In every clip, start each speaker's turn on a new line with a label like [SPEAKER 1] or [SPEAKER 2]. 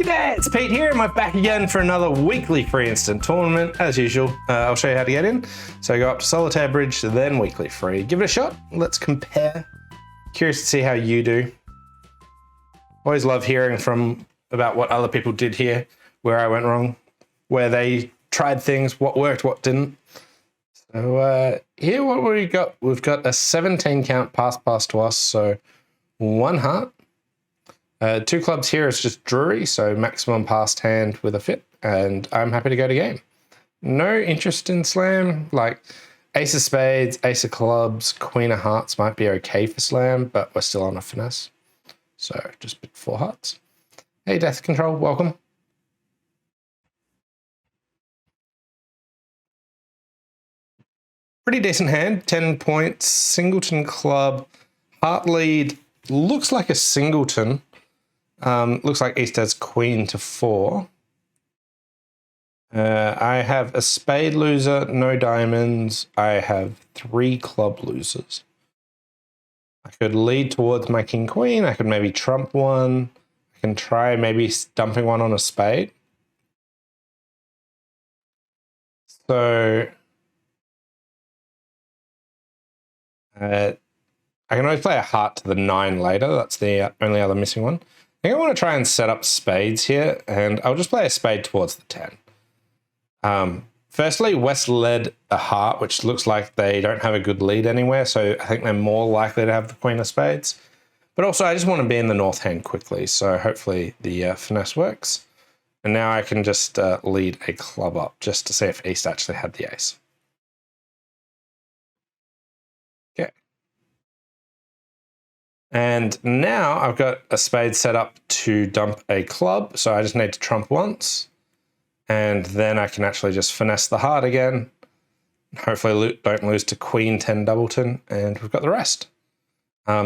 [SPEAKER 1] G'day, it's Pete here, and I'm back again for another weekly free instant tournament. As usual, I'll show you how to get in. So go up to Solitaire Bridge, then weekly free. Give it a shot, let's compare. Curious to see how you do. Always love hearing about what other people did here, where I went wrong, where they tried things, what worked, what didn't. So here what we got, we've got a 17 count pass to us, so 1 heart. 2 clubs here is just Drury, so maximum passed hand with a fit, and I'm happy to go to game. No interest in slam, like ace of spades, ace of clubs, queen of hearts might be okay for slam, but we're still on a finesse. So just 4 hearts. Hey, Death Control, welcome. Pretty decent hand, 10 points, singleton club, heart lead, looks like a singleton. Looks like East has queen to 4. I have a spade loser, no diamonds. I have 3 club losers. I could lead towards my king queen. I could maybe trump one. I can try maybe dumping one on a spade. So I can always play a heart to the 9 later. That's the only other missing one. I think I want to try and set up spades here, and I'll just play a spade towards the 10. Firstly, West led a heart, which looks like they don't have a good lead anywhere, so I think they're more likely to have the queen of spades. But also, I just want to be in the north hand quickly, so hopefully the finesse works. And now I can just lead a club up, just to see if East actually had the ace. Okay. And now I've got a spade set up to dump a club, so I just need to trump once. And then I can actually just finesse the heart again. Hopefully don't lose to queen 10 doubleton, and we've got the rest.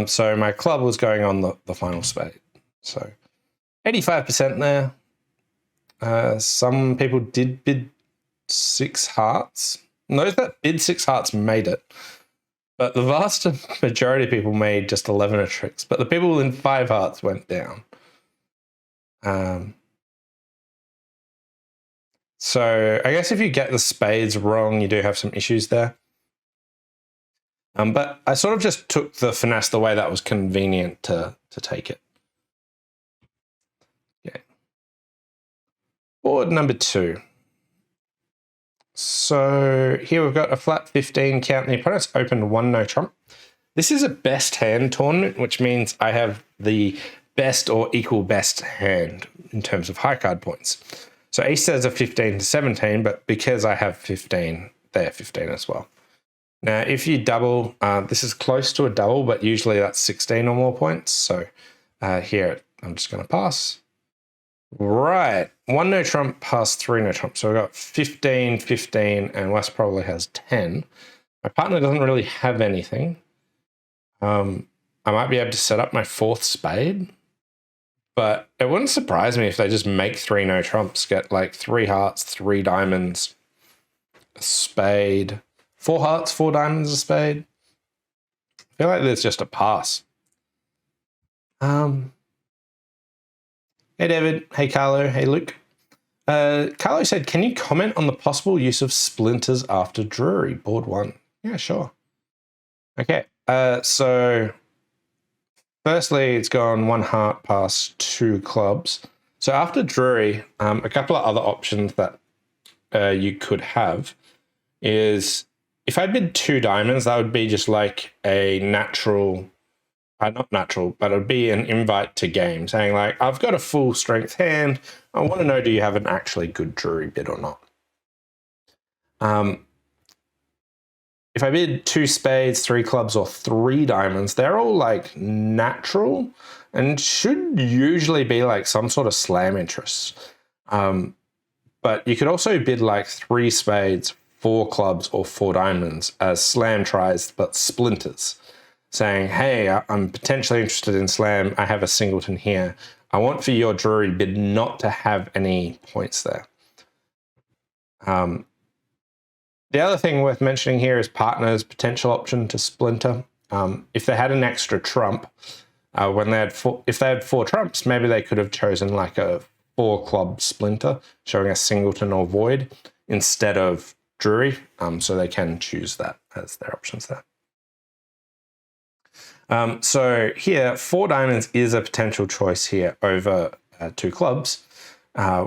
[SPEAKER 1] So my club was going on the final spade. So 85% there. Some people did bid 6 hearts. Those that bid 6 hearts made it. But the vast majority of people made just 11 of tricks. But the people in 5 hearts went down. So I guess if you get the spades wrong, you do have some issues there. But I sort of just took the finesse the way that was convenient to take it. Okay. Board number 2. So here we've got a flat 15 count, and the opponent's opened 1 no trump. This is a best hand tournament, which means I have the best or equal best hand in terms of high card points. So East has a 15 to 17, but because I have 15, they have 15 as well. Now, if you double, this is close to a double, but usually that's 16 or more points. So here, I'm just going to pass. Right, 1 no trump past 3 no trump. So we've got 15, 15, and West probably has 10. My partner doesn't really have anything. I might be able to set up my 4th spade, but it wouldn't surprise me if they just make 3 no trumps, get like 3 hearts, 3 diamonds, a spade, 4 hearts, 4 diamonds, a spade. I feel like there's just a pass. Hey, David. Hey, Carlo. Hey, Luke. Carlo said, can you comment on the possible use of splinters after Drury, board 1? Yeah, sure. Okay, so firstly, it's gone 1 heart past 2 clubs. So after Drury, a couple of other options that you could have is if I bid 2 diamonds, that would be just like a natural... not natural, but it would be an invite to game saying like, I've got a full strength hand. I want to know, do you have an actually good Drury bid or not? If I bid 2 spades, 3 clubs, or 3 diamonds, they're all like natural and should usually be like some sort of slam interest. But you could also bid like 3 spades, 4 clubs, or 4 diamonds as slam tries, but splinters. Saying, hey, I'm potentially interested in slam. I have a singleton here. I want for your Drury bid not to have any points there. The other thing worth mentioning here is partner's potential option to splinter. If they had an extra trump, if they had 4 trumps, maybe they could have chosen like a 4 club splinter, showing a singleton or void instead of Drury. So they can choose that as their options there. So here, 4 diamonds is a potential choice here over 2 clubs,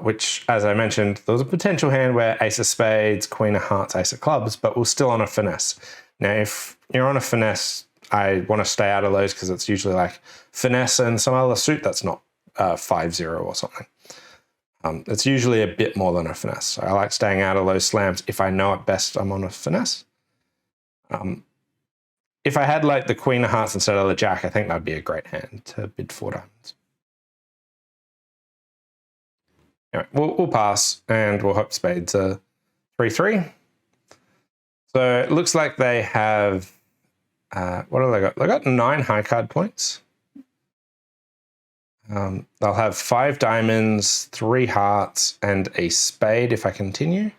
[SPEAKER 1] which, as I mentioned, there was a potential hand where ace of spades, queen of hearts, ace of clubs, but we're still on a finesse. Now, if you're on a finesse, I want to stay out of those because it's usually like finesse and some other suit that's not 5-0 or something. It's usually a bit more than a finesse. So I like staying out of those slams if I know at best I'm on a finesse. If I had like the queen of hearts instead of the jack, I think that'd be a great hand to bid 4 diamonds. Anyway, we'll pass and we'll hope spades are 3-3. So it looks like they have, what have they got? They got 9 high card points. They'll have 5 diamonds, 3 hearts, and a spade if I continue.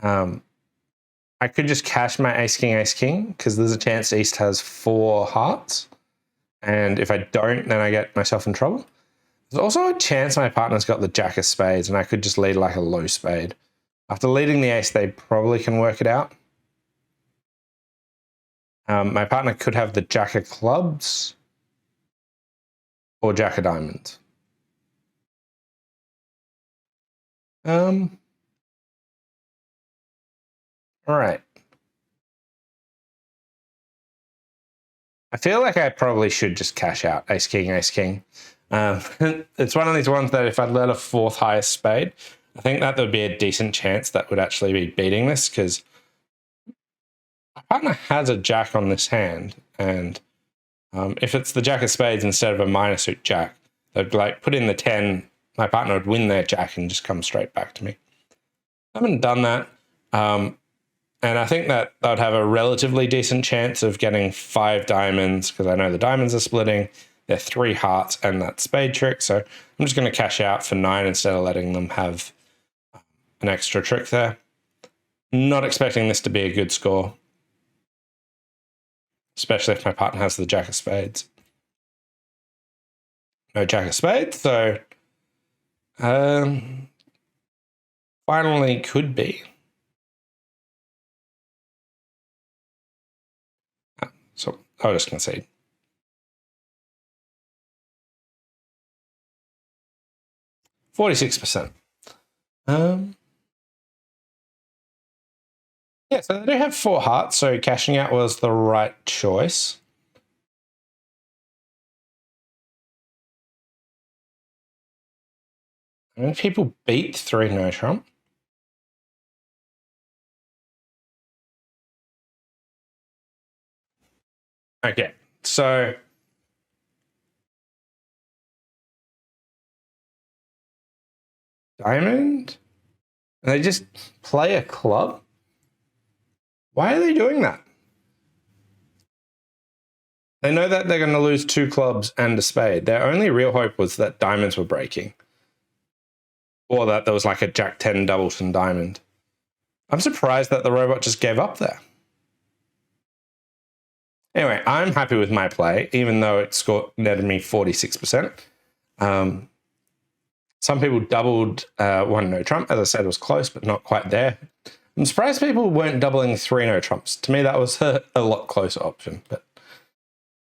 [SPEAKER 1] I could just cash my ace, king, because there's a chance East has 4 hearts. And if I don't, then I get myself in trouble. There's also a chance my partner's got the jack of spades and I could just lead like a low spade. After leading the ace, they probably can work it out. My partner could have the jack of clubs or jack of diamonds. All right. I feel like I probably should just cash out ace, king, ace, king. It's one of these ones that if I'd let a 4th highest spade, I think that would be a decent chance that would actually be beating this, because my partner has a jack on this hand, and if it's the jack of spades instead of a minor suit jack, they'd like put in the 10, my partner would win their jack and just come straight back to me. I haven't done that. And I think that they would have a relatively decent chance of getting 5 diamonds, because I know the diamonds are splitting. They're 3 hearts and that spade trick. So I'm just going to cash out for 9 instead of letting them have an extra trick there. Not expecting this to be a good score, especially if my partner has the jack of spades. No jack of spades, so finally could be. So I'll just concede. %. Yeah, so they do have 4 hearts, so cashing out was the right choice. I mean, people beat 3 no trump. Okay, so diamond, and they just play a club. Why are they doing that? They know that they're going to lose 2 clubs and a spade. Their only real hope was that diamonds were breaking, or that there was like a jack 10 doubleton diamond. I'm surprised that the robot just gave up there. Anyway, I'm happy with my play, even though it netted me 46%. Some people doubled 1 no trump. As I said, it was close, but not quite there. I'm surprised people weren't doubling 3 no trumps. To me, that was a lot closer option. But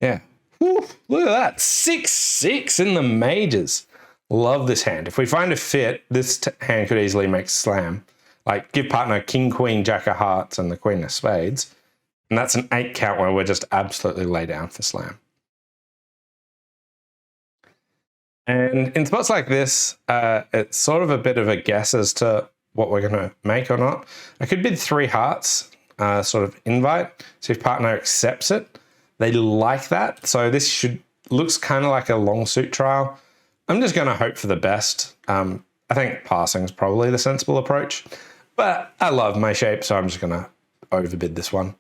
[SPEAKER 1] yeah, whew, look at that. 6-6 in the majors. Love this hand. If we find a fit, this hand could easily make slam. Like give partner king, queen, jack of hearts, and the queen of spades. And that's an 8 count where we're just absolutely lay down for slam. And in spots like this, it's sort of a bit of a guess as to what we're going to make or not. I could bid 3 hearts, sort of invite. See if partner accepts it. They like that. So this looks kind of like a long suit trial. I'm just going to hope for the best. I think passing is probably the sensible approach. But I love my shape, so I'm just going to overbid this one.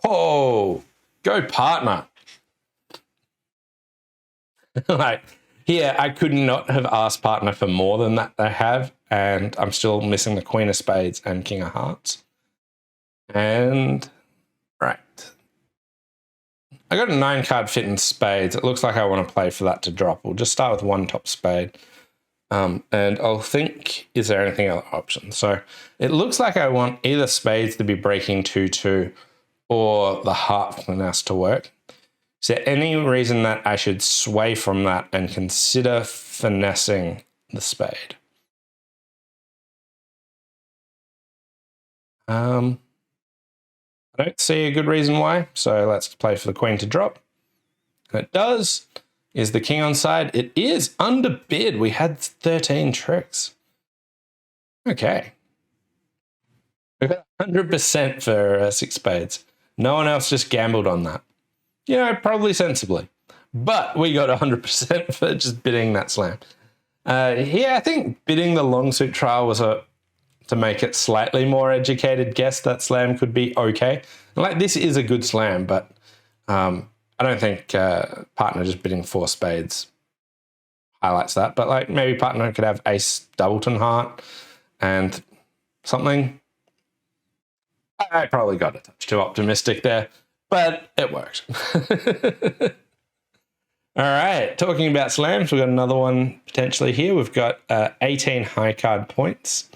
[SPEAKER 1] Oh, go partner. Like, here, I could not have asked partner for more than that they have, and I'm still missing the queen of spades and king of hearts. And, right. I got a 9 card fit in spades. It looks like I want to play for that to drop. We'll just start with 1 top spade. And I'll think, is there anything other option? So it looks like I want either spades to be breaking 2-2 or the heart finesse to work. Is there any reason that I should sway from that and consider finessing the spade? I don't see a good reason why, so let's play for the queen to drop. And it does. Is the king on side? It is underbid. We had 13 tricks. Okay. We got 100% for 6 spades. No one else just gambled on that. You know, probably sensibly. But we got 100% for just bidding that slam. Here, I think bidding the long suit trial was to make it slightly more educated guess that slam could be okay. Like, this is a good slam, but I don't think partner just bidding 4 spades highlights that. But like, maybe partner could have ace doubleton heart and something. I probably got a touch too optimistic there, but it worked. All right, talking about slams, we've got another one potentially here. We've got 18 high card points.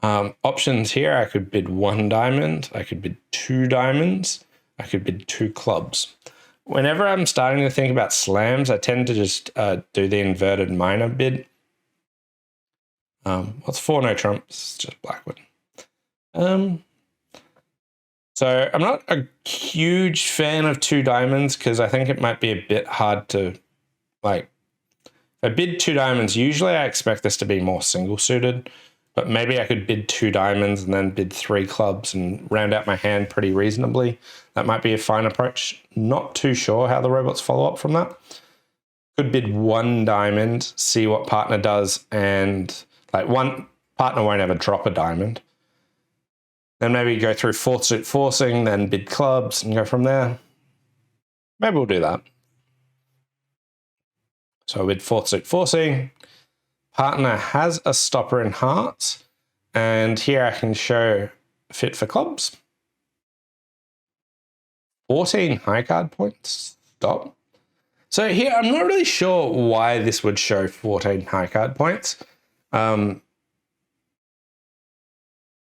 [SPEAKER 1] Options here, I could bid 1 diamond, I could bid 2 diamonds, I could bid 2 clubs. Whenever I'm starting to think about slams, I tend to just do the inverted minor bid. What's 4 no trumps? Just Blackwood. So I'm not a huge fan of 2 diamonds because I think it might be a bit hard to, like, if I bid 2 diamonds, usually I expect this to be more single suited, but maybe I could bid 2 diamonds and then bid 3 clubs and round out my hand pretty reasonably. That might be a fine approach. Not too sure how the robots follow up from that. Could bid 1 diamond, see what partner does, and like, one partner won't ever drop a diamond. Then maybe go through 4th suit forcing, then bid clubs and go from there. Maybe we'll do that. So I bid 4th suit forcing. Partner has a stopper in hearts. And here I can show fit for clubs. 14 high card points. Stop. So here, I'm not really sure why this would show 14 high card points.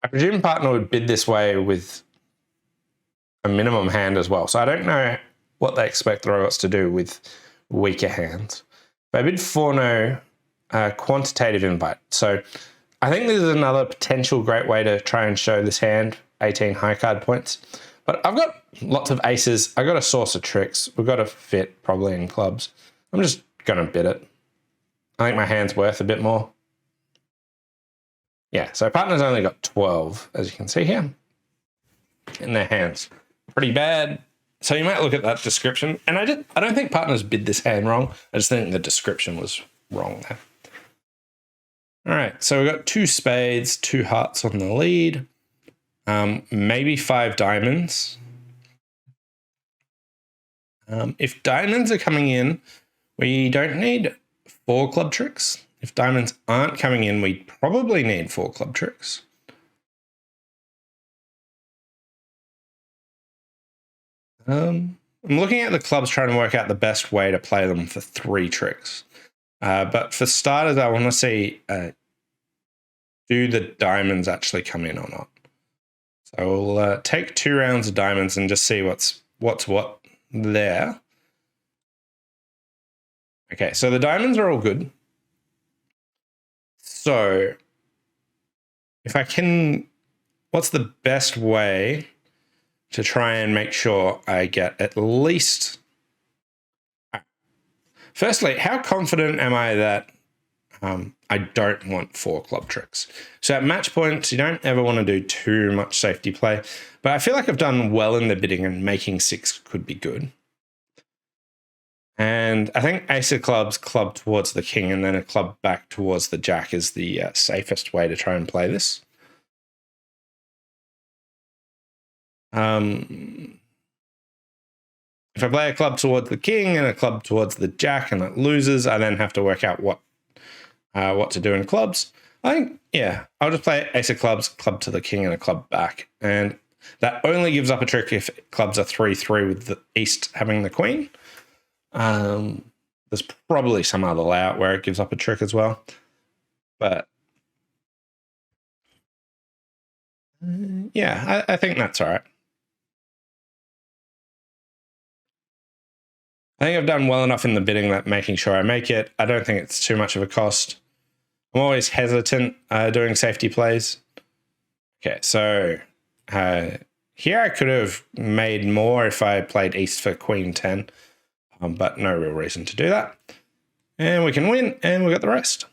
[SPEAKER 1] I presume partner would bid this way with a minimum hand as well. So I don't know what they expect the robots to do with weaker hands. But I bid 4 no quantitative invite. So I think this is another potential great way to try and show this hand 18 high card points. But I've got lots of aces. I've got a source of tricks. We've got a fit probably in clubs. I'm just going to bid it. I think my hand's worth a bit more. Yeah, so partner's only got 12, as you can see here, in their hands. Pretty bad. So you might look at that description. And I don't think partners bid this hand wrong. I just think the description was wrong there. All right, so we've got 2 spades, 2 hearts on the lead. Maybe 5 diamonds. If diamonds are coming in, we don't need 4 club tricks. If diamonds aren't coming in, we probably need 4 club tricks. I'm looking at the clubs trying to work out the best way to play them for 3 tricks. But for starters, I want to see, do the diamonds actually come in or not? So we'll take 2 rounds of diamonds and just see what's what there. Okay, so the diamonds are all good. So if I can, what's the best way to try and make sure I get at least... Firstly, how confident am I that I don't want 4 club tricks? So at match points, you don't ever want to do too much safety play, but I feel like I've done well in the bidding and making 6 could be good. And I think ace of clubs, club towards the king, and then a club back towards the jack is the safest way to try and play this. If I play a club towards the king and a club towards the jack and it loses, I then have to work out what to do in clubs. I think, yeah, I'll just play ace of clubs, club to the king, and a club back. And that only gives up a trick if clubs are 3-3 with the east having the queen. There's probably some other layout where it gives up a trick as well. But yeah, I think that's all right. I think I've done well enough in the bidding that making sure I make it. I don't think it's too much of a cost. I'm always hesitant doing safety plays. Okay, so here I could have made more if I played East for Queen 10, but no real reason to do that. And we can win, and we got the rest.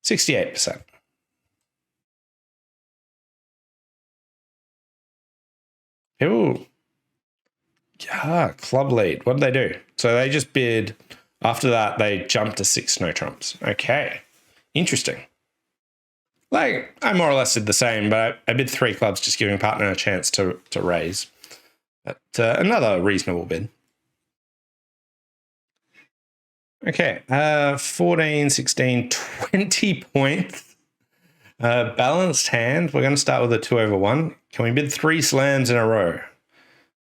[SPEAKER 1] 68%. Ooh. Yeah, club lead. What did they do? So they just bid. After that, they jumped to 6 no trumps. Okay. Interesting. Like, I more or less did the same, but I bid 3 clubs, just giving partner a chance to raise. But another reasonable bid. Okay, 14, 16, 20 points. Balanced hand. We're going to start with a 2/1. Can we bid 3 slams in a row?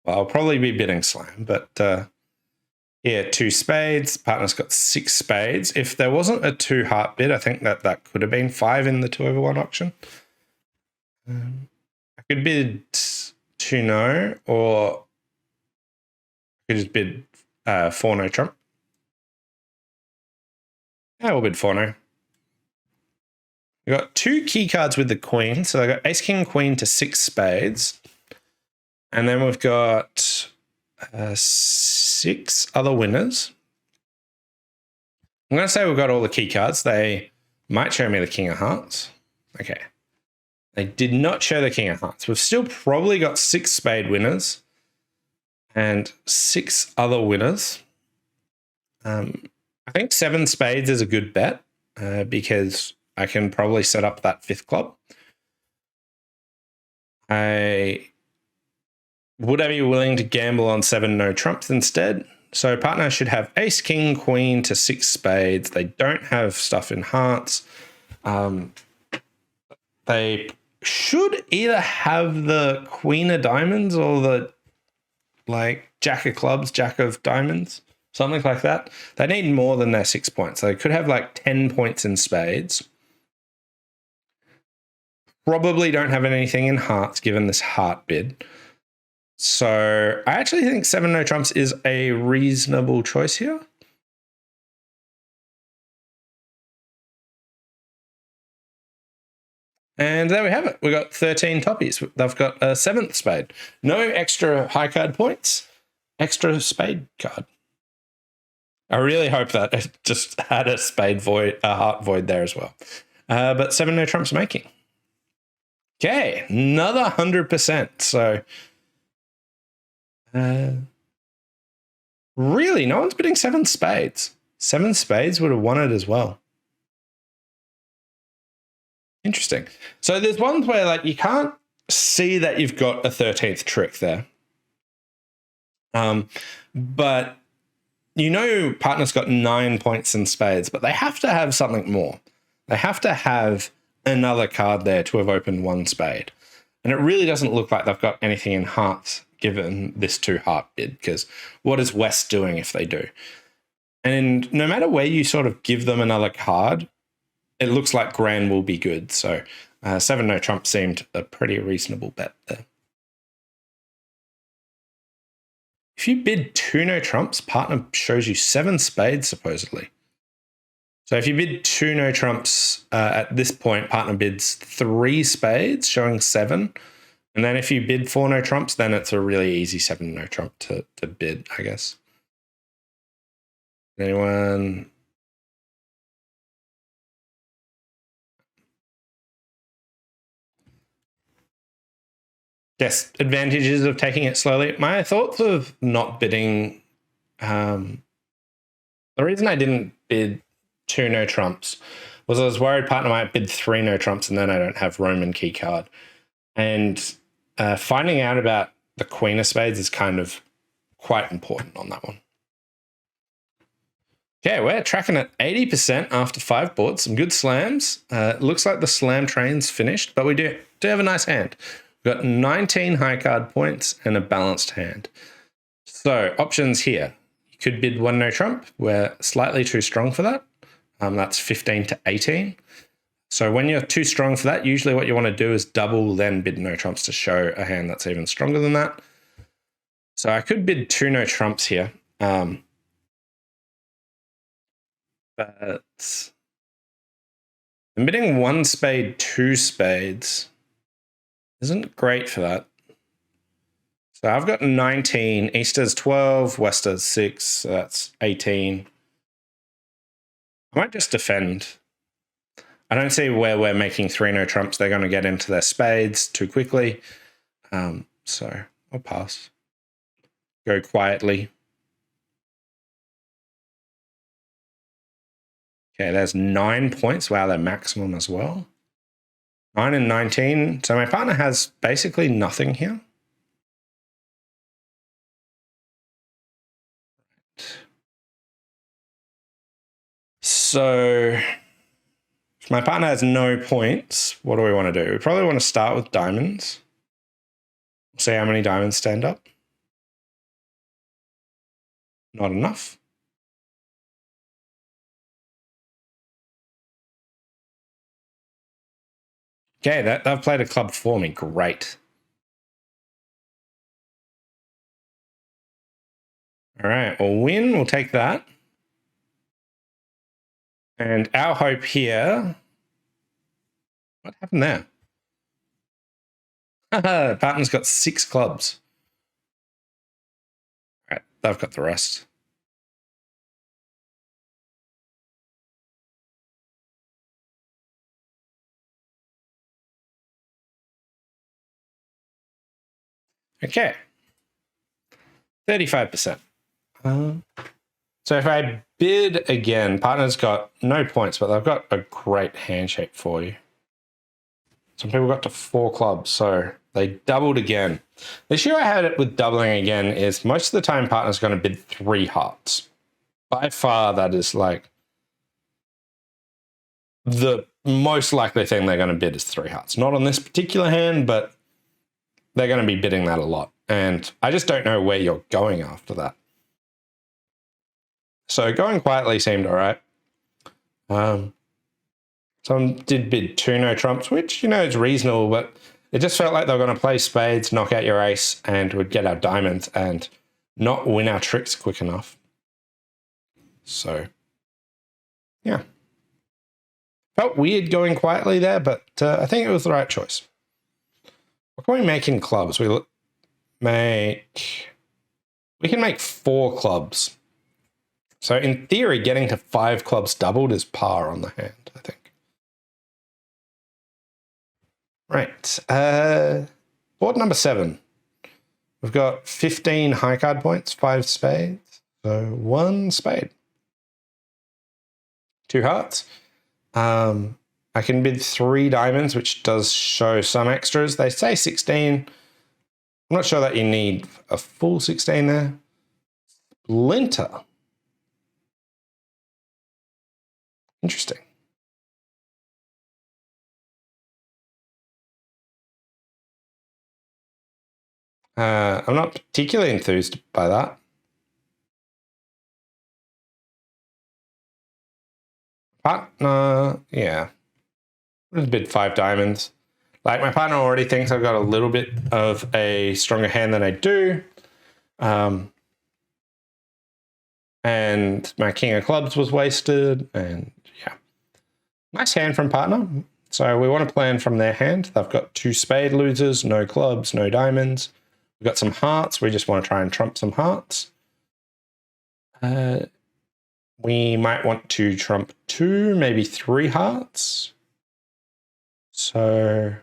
[SPEAKER 1] Well, I'll probably be bidding slam, but yeah, 2 spades. Partner's got 6 spades. If there wasn't a 2 heart bid, I think that could have been 5 in the 2/1 auction. I could bid 2 no, or I could just bid 4 no trump. Yeah, we'll bid 4 no. We've got 2 key cards with the queen. So I got ace, king, queen to 6 spades. And then we've got 6 other winners. I'm going to say we've got all the key cards. They might show me the king of hearts. Okay. They did not show the king of hearts. We've still probably got 6 spade winners and 6 other winners. I think 7 spades is a good bet because I can probably set up that 5th club. Would I be willing to gamble on 7 no trumps instead? So partner should have ace, king, queen to 6 spades. They don't have stuff in hearts. They should either have the queen of diamonds or the jack of clubs, jack of diamonds, something like that. They need more than their 6 points. They could have 10 points in spades. Probably don't have anything in hearts given this heart bid. So I actually think 7 no trumps is a reasonable choice here. And there we have it. We got 13 toppies. They've got a 7th spade. No extra high card points, extra spade card. I really hope that it just had a spade void, a heart void there as well. But 7 no trumps making. Okay, another 100%. So really, no one's bidding 7 spades. 7 spades would have won it as well. Interesting. So there's ones where you can't see that you've got a 13th trick there. But partner's got 9 points in spades, but they have to have something more. They have to have another card there to have opened 1 spade. And it really doesn't look like they've got anything in hearts given this 2 heart bid, because what is West doing if they do? And no matter where you sort of give them another card, it looks like Grand will be good. So 7 no trump seemed a pretty reasonable bet there. If you bid 2 no trumps, partner shows you 7 spades supposedly. So if you bid 2 no trumps at this point, partner bids 3 spades, showing 7. And then if you bid 4 no trumps, then it's a really easy 7 no trump to bid, I guess. Anyone? Yes, advantages of taking it slowly. My thoughts of not bidding, the reason I didn't bid 2 no trumps was I was worried partner might bid 3 no trumps and then I don't have Roman key card. And finding out about the queen of spades is kind of quite important on that one. Okay, we're tracking at 80% after 5 boards. Some good slams. It looks like the slam train's finished, but we do have a nice hand. We've got 19 high card points and a balanced hand. So options here. You could bid 1 no trump. We're slightly too strong for that. That's 15 to 18. So when you're too strong for that, usually what you want to do is double, then bid no trumps to show a hand that's even stronger than that. So I could bid 2 no trumps here. But I'm bidding 1 spade, 2 spades. Isn't great for that. So I've got 19, Easter's 12, Wester's 6, so that's 18. I might just defend. I don't see where we're making 3 no trumps. They're going to get into their spades too quickly. So I'll pass. Go quietly. Okay, there's 9 points. Wow, they're maximum as well. 9 and 19. So my partner has basically nothing here. So if my partner has no points, what do we want to do? We probably want to start with diamonds. See how many diamonds stand up. Not enough. Okay, they've played a club for me. Great. All right, we'll win. We'll take that. And our hope here... What happened there? Partner's got 6 clubs. All right, they've got the rest. Okay. 35%. So if I bid again, partner's got no points, but they've got a great handshake for you. Some people got to 4 clubs, so they doubled again. The issue I had it with doubling again is most of the time partner's going to bid 3 hearts. By far, that is like the most likely thing they're going to bid is 3 hearts. Not on this particular hand, but they're going to be bidding that a lot. And I just don't know where you're going after that. So going quietly seemed all right. Some did bid 2 no trumps, which, you know, is reasonable, but it just felt like they were going to play spades, knock out your ace, and would get our diamonds and not win our tricks quick enough. So, yeah. Felt weird going quietly there, but I think it was the right choice. What can we make in clubs? We can make 4 clubs. So in theory, getting to 5 clubs doubled is par on the hand, I think. Right. Board number 7. We've got 15 high card points, 5 spades. So 1 spade. 2 hearts. I can bid 3 diamonds, which does show some extras. They say 16. I'm not sure that you need a full 16 there. Splinter. Interesting. I'm not particularly enthused by that. Partner, yeah. I'll bid 5 diamonds. Like, my partner already thinks I've got a little bit of a stronger hand than I do. And my king of clubs was wasted. And yeah. Nice hand from partner. So we want to plan from their hand. They've got 2 spade losers, no clubs, no diamonds. We've got some hearts. We just want to try and trump some hearts. We might want to trump 2, maybe 3 hearts. So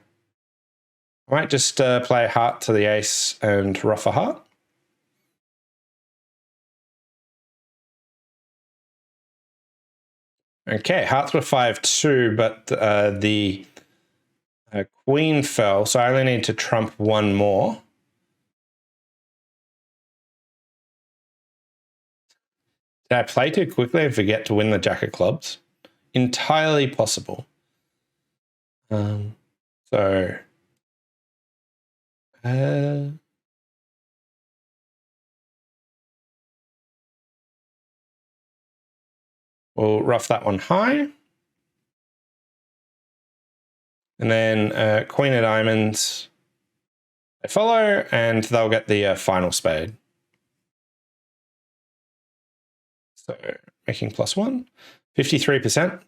[SPEAKER 1] I might just play a heart to the ace and ruff a heart. Okay, hearts were 5-2, but the queen fell, so I only need to trump 1 more. Did I play too quickly and forget to win the jack of clubs? Entirely possible. So We'll rough that one high. And then Queen of Diamonds, they follow, and they'll get the final spade. So making +1, 53%.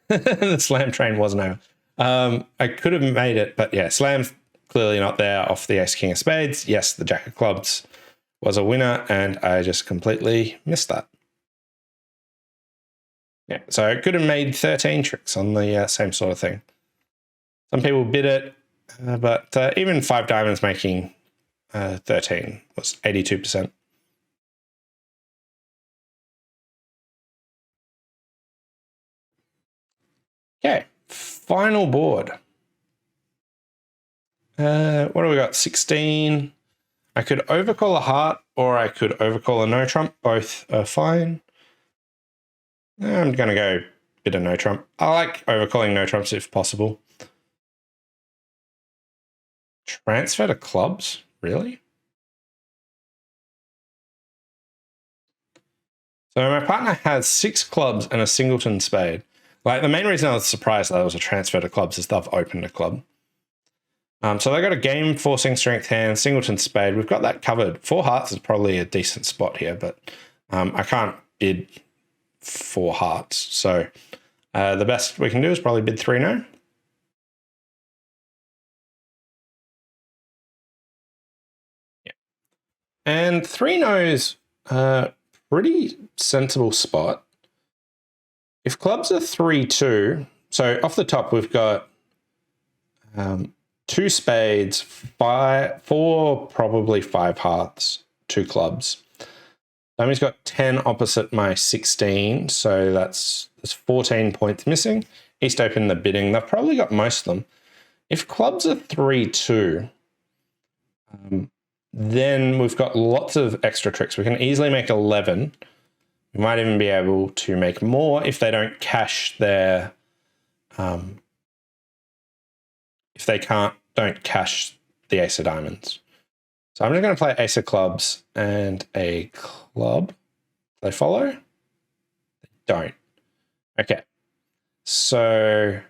[SPEAKER 1] The slam train wasn't over. I could have made it, but yeah, slam's clearly not there off the Ace King of Spades. Yes, the Jack of Clubs was a winner, and I just completely missed that. Yeah, so I could have made 13 tricks on the same sort of thing. Some people bid it, but even 5 diamonds making 13 was 82%. Okay, final board. What do we got? 16. I could overcall a heart, or I could overcall a no trump. Both are fine. I'm going to go bit of no trump. I like overcalling no trumps if possible. Transfer to clubs? Really? So my partner has 6 clubs and a singleton spade. Like, the main reason I was surprised that it was a transfer to clubs is they've opened a club. So they got a game forcing strength hand, singleton spade. We've got that covered. 4 hearts is probably a decent spot here, but I can't bid 4 hearts. So the best we can do is probably bid 3 no. Yeah. And 3 no's pretty sensible spot. If clubs are 3-2, so off the top we've got 2 spades, 4 probably 5 hearts, 2 clubs. He's got 10 opposite my 16, so there's 14 points missing. East open the bidding. They've probably got most of them. If clubs are 3-2, then we've got lots of extra tricks. We can easily make 11. We might even be able to make more if they don't cash their if they don't cash the Ace of Diamonds. So I'm just going to play Ace of Clubs and a club. Do they follow? They don't. Okay. So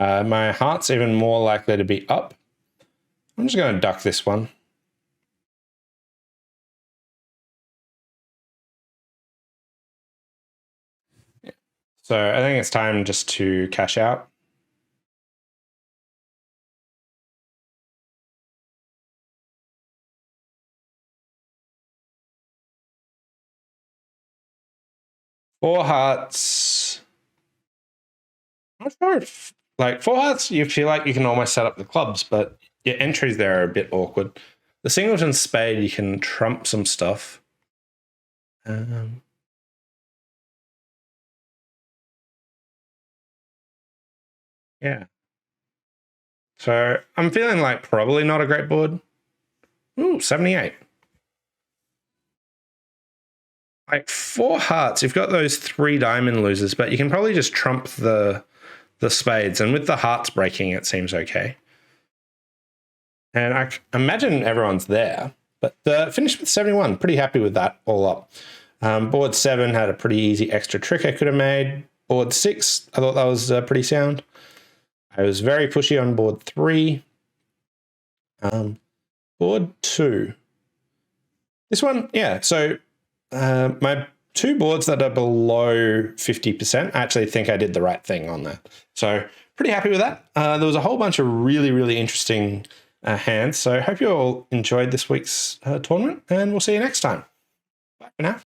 [SPEAKER 1] my heart's even more likely to be up. I'm just going to duck this one. So I think it's time just to cash out. Four hearts. I'm not sure if, like, 4 hearts, you feel like you can almost set up the clubs, but your entries there are a bit awkward. The singleton spade, you can trump some stuff. Yeah. So I'm feeling like probably not a great board. Ooh, 78. Like 4 hearts, you've got those 3 diamond losers, but you can probably just trump the spades. And with the hearts breaking, it seems okay. And I imagine everyone's there. But finished with 71. Pretty happy with that all up. Board 7 had a pretty easy extra trick I could have made. Board 6, I thought that was pretty sound. I was very pushy on board 3. Board 2. This one, yeah. So my 2 boards that are below 50%, I actually think I did the right thing on that. So pretty happy with that. There was a whole bunch of really, really interesting hands. So I hope you all enjoyed this week's tournament, and we'll see you next time. Bye for now.